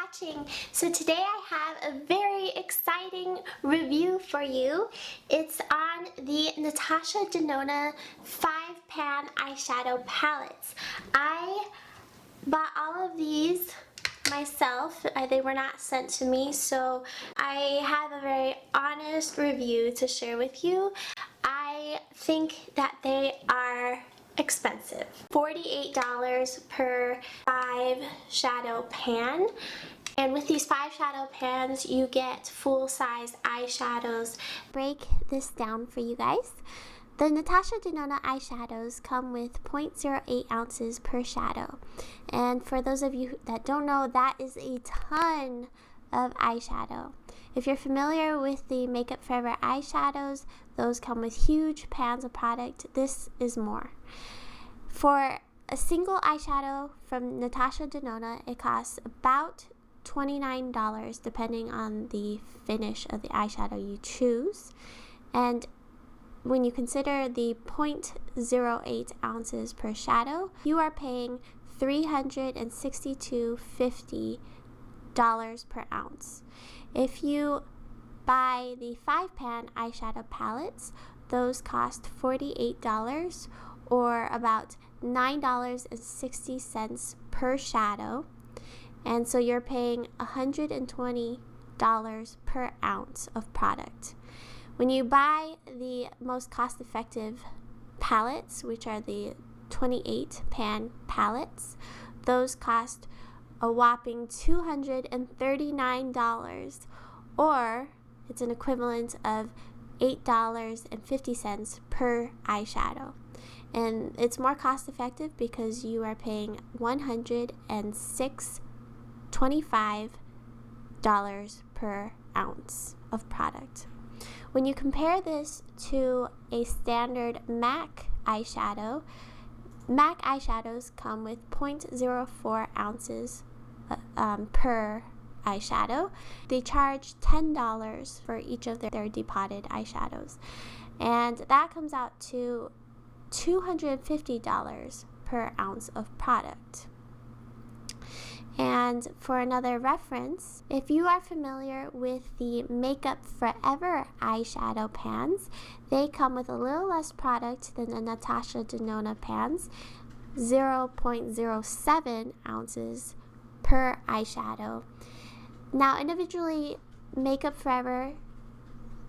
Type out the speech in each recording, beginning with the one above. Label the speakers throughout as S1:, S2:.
S1: watching. So today I have a very exciting review for you. It's on the Natasha Denona 5-pan eyeshadow palettes. I bought all of these myself. They were not sent to me, so I have a very honest review to share with you. I think that they are expensive. $48 per 5 shadow pan. And with these 5 shadow pans, you get full-size eyeshadows. Break this down for you guys. The Natasha Denona eyeshadows come with 0.08 ounces per shadow. And for those of you that don't know, that is a ton of eyeshadow. If you're familiar with the Makeup Forever eyeshadows, those come with huge pans of product. This is more. For a single eyeshadow from Natasha Denona, it costs about $29 depending on the finish of the eyeshadow you choose. And when you consider the 0.08 ounces per shadow, you are paying $362.50 per ounce. If you buy the 5-pan eyeshadow palettes, those cost $48 or about $9.60 per shadow. And so you're paying $120 per ounce of product. When you buy the most cost-effective palettes, which are the 28-pan palettes, those cost a whopping $239, or it's an equivalent of $8.50 per eyeshadow. And it's more cost-effective because you are paying $106.25 per ounce of product. When you compare this to a standard MAC eyeshadow, MAC eyeshadows come with 0.04 ounces per eyeshadow. They charge $10 for each of their depotted eyeshadows, and that comes out to $250 per ounce of product. And for another reference, if you are familiar with the Makeup Forever eyeshadow pans, they come with a little less product than the Natasha Denona pans, 0.07 ounces per eyeshadow. Now, individually, Makeup Forever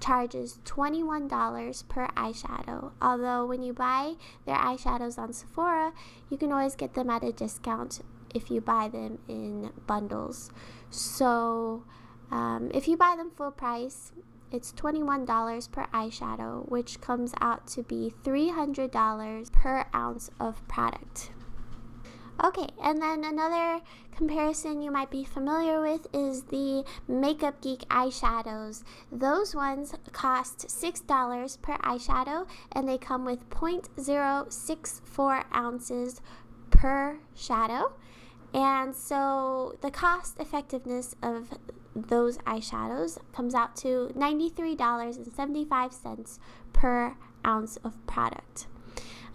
S1: charges $21 per eyeshadow, although when you buy their eyeshadows on Sephora, you can always get them at a discount if you buy them in bundles. So if you buy them full price, it's $21 per eyeshadow, which comes out to be $300 per ounce of product. Okay, and then another comparison you might be familiar with is the Makeup Geek eyeshadows. Those ones cost $6 per eyeshadow, and they come with 0.064 ounces per shadow. And so the cost effectiveness of those eyeshadows comes out to $93.75 per ounce of product.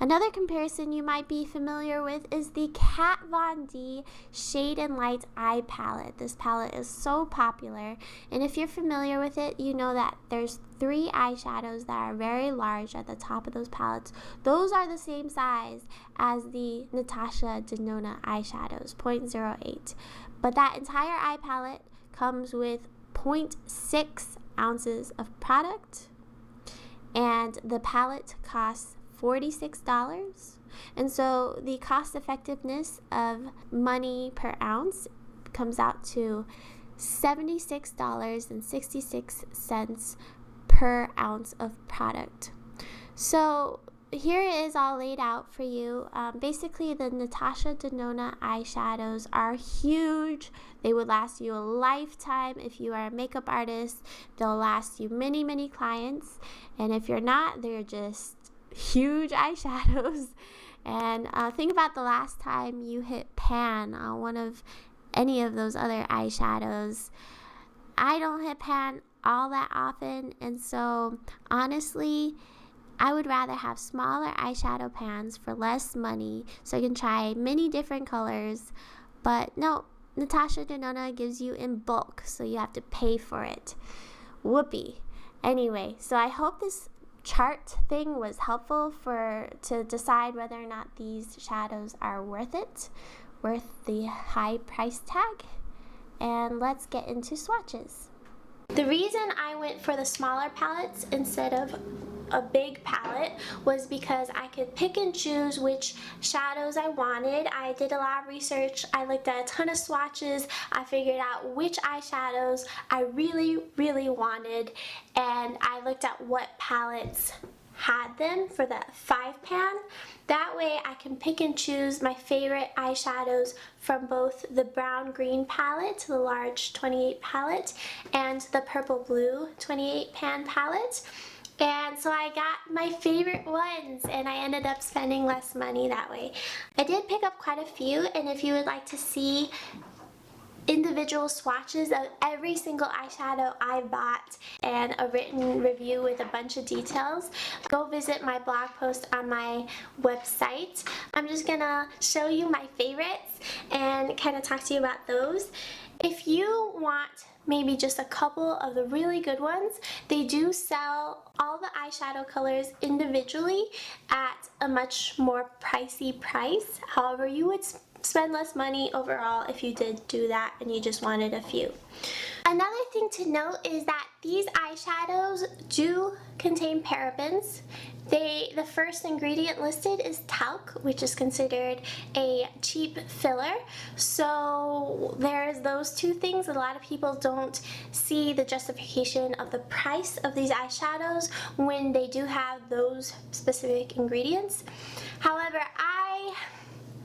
S1: Another comparison you might be familiar with is the Kat Von D Shade and Light Eye Palette. This palette is so popular, and if you're familiar with it, you know that there's 3 eyeshadows that are very large at the top of those palettes. Those are the same size as the Natasha Denona eyeshadows, 0.08. But that entire eye palette comes with 0.6 ounces of product, and the palette costs $46. And so the cost effectiveness of money per ounce comes out to $76.66 per ounce of product. So here it is all laid out for you. Basically, the Natasha Denona eyeshadows are huge. They would last you a lifetime. If you are a makeup artist, they'll last you many, many clients. And if you're not, they're just huge eyeshadows. And think about the last time you hit pan on one of any of those other eyeshadows. I don't hit pan all that often, and so honestly, I would rather have smaller eyeshadow pans for less money so I can try many different colors. But no, Natasha Denona gives you in bulk, so you have to pay for it. Whoopee. Anyway, so I hope this chart thing was helpful to decide whether or not these shadows are worth it, worth the high price tag. And let's get into swatches. The reason I went for the smaller palettes instead of a big palette was because I could pick and choose which shadows I wanted. I did a lot of research. I looked at a ton of swatches. I figured out which eyeshadows I really wanted, and I looked at what palettes had them for the 5-pan. That way I can pick and choose my favorite eyeshadows from both the brown green palette, the large 28 palette, and the purple blue 28-pan palette. And so I got my favorite ones, and I ended up spending less money that way. I did pick up quite a few, and if you would like to see individual swatches of every single eyeshadow I bought and a written review with a bunch of details, go visit my blog post on my website. I'm just gonna show you my favorites and kind of talk to you about those. If you want maybe just a couple of the really good ones, they do sell all the eyeshadow colors individually at a much more pricey price. However, you would spend less money overall if you did do that and you just wanted a few. Another thing to note is that these eyeshadows do contain parabens. The first ingredient listed is talc, which is considered a cheap filler. So there's those two things. A lot of people don't see the justification of the price of these eyeshadows when they do have those specific ingredients. However,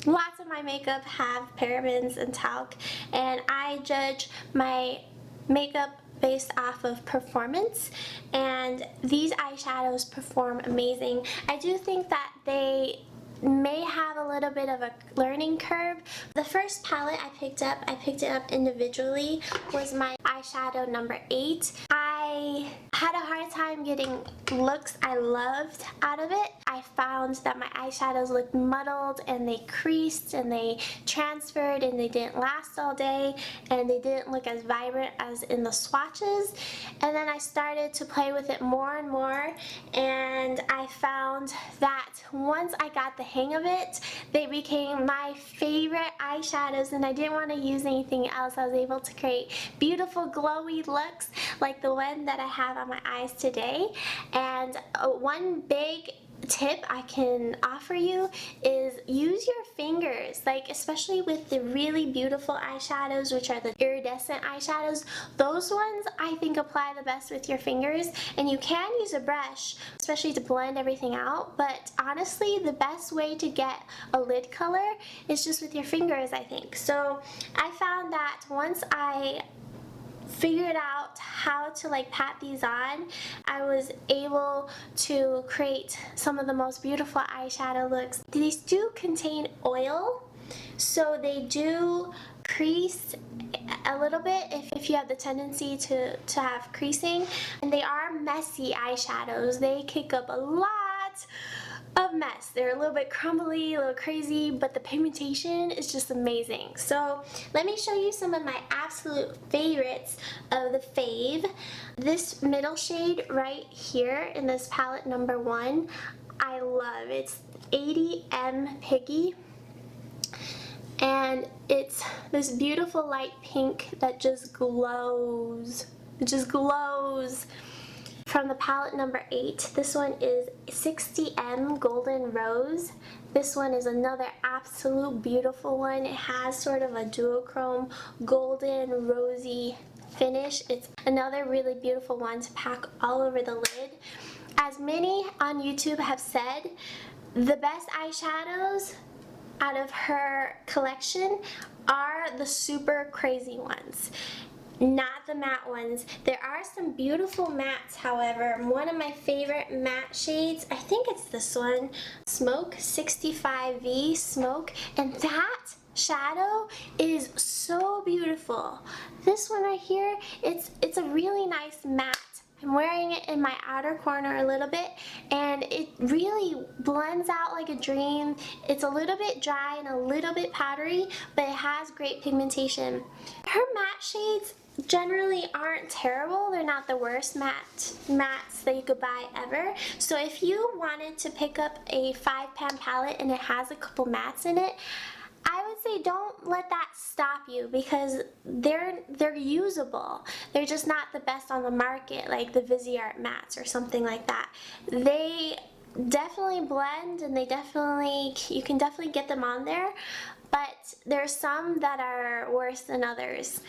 S1: lots of my makeup have parabens and talc, and I judge my makeup based off of performance, and these eyeshadows perform amazing. I do think that they may have a little bit of a learning curve. The first palette I picked it up individually, was my eyeshadow number 8. I had a hard time getting looks I loved out of it. I found that my eyeshadows looked muddled, and they creased, and they transferred, and they didn't last all day, and they didn't look as vibrant as in the swatches. And then I started to play with it more and more, and I found that once I got the hang of it, they became my favorite eyeshadows, and I didn't want to use anything else. I was able to create beautiful glowy looks like the one that I have on my eyes today. And one big tip I can offer you is use your fingers, like especially with the really beautiful eyeshadows, which are the iridescent eyeshadows. Those ones I think apply the best with your fingers, and you can use a brush, especially to blend everything out, but honestly the best way to get a lid color is just with your fingers, I think. So I found that once I figured out how to pat these on, I was able to create some of the most beautiful eyeshadow looks. These do contain oil, so they do crease a little bit if you have the tendency to have creasing, and they are messy eyeshadows. They kick up a lot of mess. They're a little bit crumbly, a little crazy, but the pigmentation is just amazing. So let me show you some of my absolute favorites of the fave. This middle shade right here in this palette number 1, I love. It's 80M Piggy, and it's this beautiful light pink that just glows. It just glows. From the palette number 8, this one is 60M Golden Rose. This one is another absolute beautiful one. It has sort of a duochrome golden rosy finish. It's another really beautiful one to pack all over the lid. As many on YouTube have said, the best eyeshadows out of her collection are the super crazy ones, not the matte ones. There are some beautiful mattes, however. One of my favorite matte shades, I think it's this one, Smoke, 65V Smoke, and that shadow is so beautiful. This one right here, it's a really nice matte. I'm wearing it in my outer corner a little bit, and it really blends out like a dream. It's a little bit dry and a little bit powdery, but it has great pigmentation. Her matte shades generally aren't terrible. They're not the worst mattes that you could buy ever. So if you wanted to pick up a 5-pan palette and it has a couple mattes in it, I would say don't let that stop you, because they're usable. They're just not the best on the market, like the Viseart mattes or something like that. They definitely blend, and you can definitely get them on there, but there's some that are worse than others.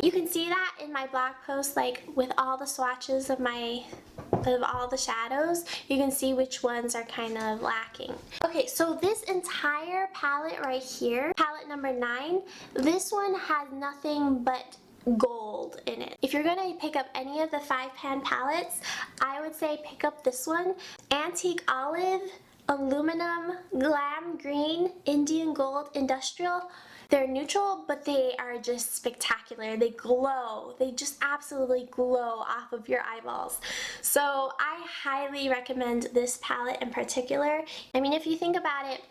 S1: You can see that in my blog post, like with all the swatches of all the shadows, you can see which ones are kind of lacking. Okay, so this entire palette right here, palette number 9, this one has nothing but gold in it. If you're gonna pick up any of the 5-pan palettes, I would say pick up this one. Antique Olive, Aluminum, Glam Green, Indian Gold, Industrial. They're neutral, but they are just spectacular. They glow. They just absolutely glow off of your eyeballs. So I highly recommend this palette in particular. I mean, if you think about it,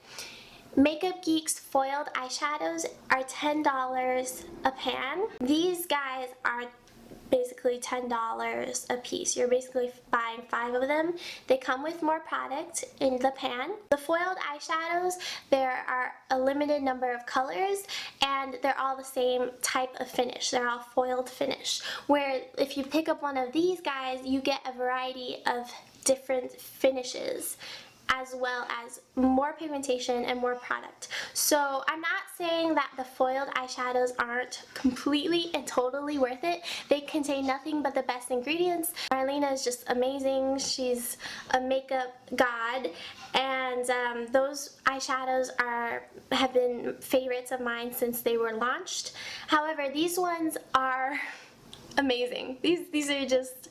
S1: Makeup Geek's foiled eyeshadows are $10 a pan. These guys are basically $10 a piece. You're basically buying 5 of them. They come with more product in the pan. The foiled eyeshadows, there are a limited number of colors, and they're all the same type of finish. They're all foiled finish. Where if you pick up one of these guys, you get a variety of different finishes, as well as more pigmentation and more product. So I'm not saying that the foiled eyeshadows aren't completely and totally worth it. They contain nothing but the best ingredients. Marlena is just amazing. She's a makeup god, and those eyeshadows have been favorites of mine since they were launched. However, these ones are amazing. These are just,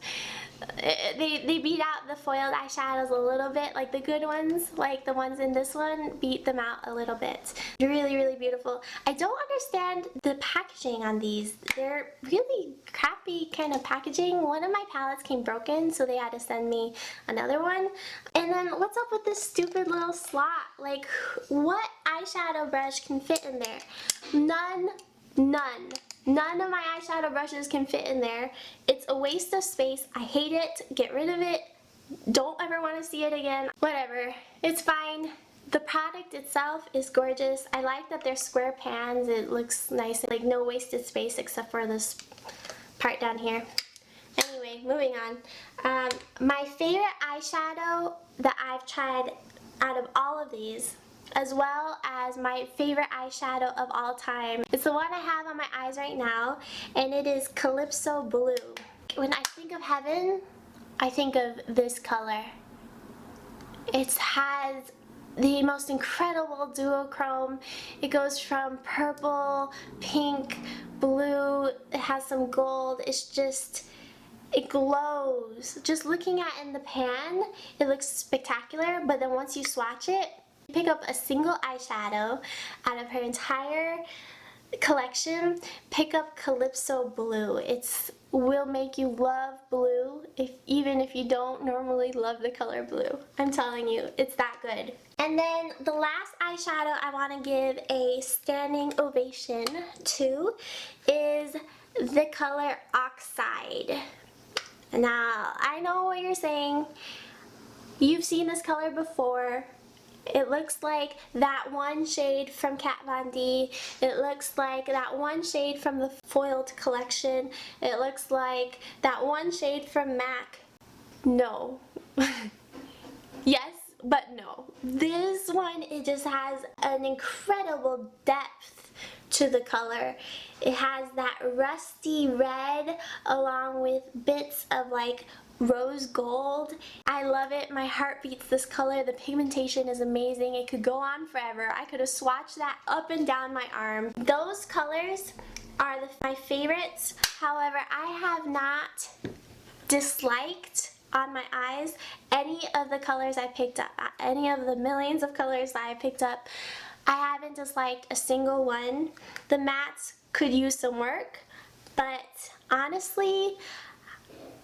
S1: they beat out the foiled eyeshadows a little bit. Like the good ones, like the ones in this one, beat them out a little bit. Really, really beautiful. I don't understand the packaging on these. They're really crappy kind of packaging. One of my palettes came broken, so they had to send me another one. And then what's up with this stupid little slot? Like, what eyeshadow brush can fit in there? None. None of my eyeshadow brushes can fit in there. It's a waste of space. I hate it. Get rid of it. Don't ever want to see it again. Whatever. It's fine. The product itself is gorgeous. I like that they're square pans. It looks nice. Like no wasted space except for this part down here. Anyway, moving on. My favorite eyeshadow that I've tried out of all of these, as well as my favorite eyeshadow of all time, it's the one I have on my eyes right now, and it is Calypso Blue. When I think of heaven, I think of this color. It has the most incredible duochrome. It goes from purple, pink, blue, it has some gold. It's just, it glows. Just looking at it in the pan, it looks spectacular, but then once you swatch it, pick up a single eyeshadow out of her entire collection, pick up Calypso Blue. It will make you love blue, even if you don't normally love the color blue. I'm telling you, it's that good. And then the last eyeshadow I want to give a standing ovation to is the color Oxide. Now, I know what you're saying. You've seen this color before. It looks like that one shade from Kat Von D. It looks like that one shade from the foiled collection. It looks like that one shade from MAC. No. Yes, but no. This one, it just has an incredible depth to the color. It has that rusty red along with bits of like rose gold. I love it. My heart beats this color. The pigmentation is amazing. It could go on forever. I could have swatched that up and down my arm. Those colors are my favorites. However, I have not disliked on my eyes any of the colors I picked up. Any of the millions of colors that I picked up, I haven't disliked a single one. The mattes could use some work, but honestly,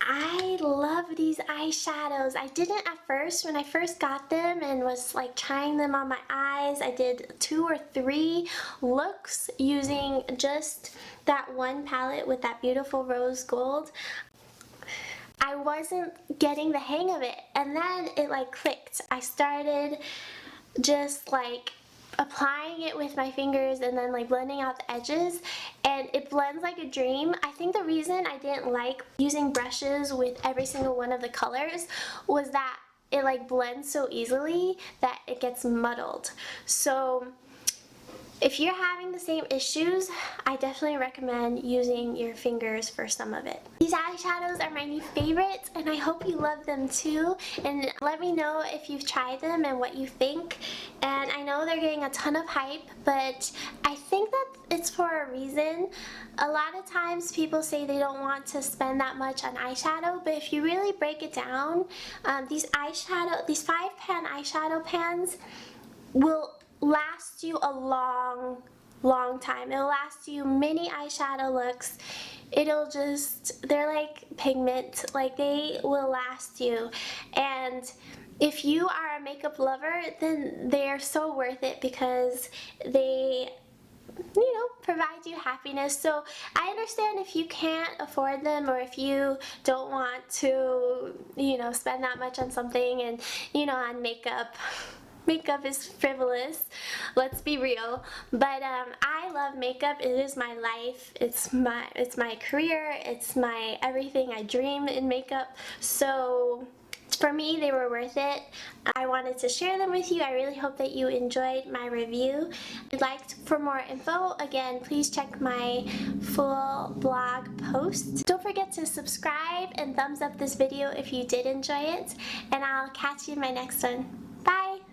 S1: I love these eyeshadows. I didn't at first. When I first got them and was like trying them on my eyes, I did 2 or 3 looks using just that one palette with that beautiful rose gold. I wasn't getting the hang of it, and then it like clicked. I started just like applying it with my fingers and then like blending out the edges, and it blends like a dream. I think the reason I didn't like using brushes with every single one of the colors was that it like blends so easily that it gets muddled. So if you're having the same issues, I definitely recommend using your fingers for some of it. These eyeshadows are my new favorites, and I hope you love them too. And let me know if you've tried them and what you think. And I know they're getting a ton of hype, but I think that it's for a reason. A lot of times people say they don't want to spend that much on eyeshadow, but if you really break it down, these 5-pan eyeshadow pans will last you a long time. It'll last you many eyeshadow looks. They're like pigment, like they will last you. And if you are a makeup lover, then they're so worth it because they, you know, provide you happiness. So I understand if you can't afford them, or if you don't want to, you know, spend that much on something, and, you know, on makeup. Makeup is frivolous, let's be real, but I love makeup. It is my life, it's my career, it's my everything. I dream in makeup, so for me they were worth it. I wanted to share them with you. I really hope that you enjoyed my review. If you'd like for more info, again, please check my full blog post. Don't forget to subscribe and thumbs up this video if you did enjoy it, and I'll catch you in my next one. Bye!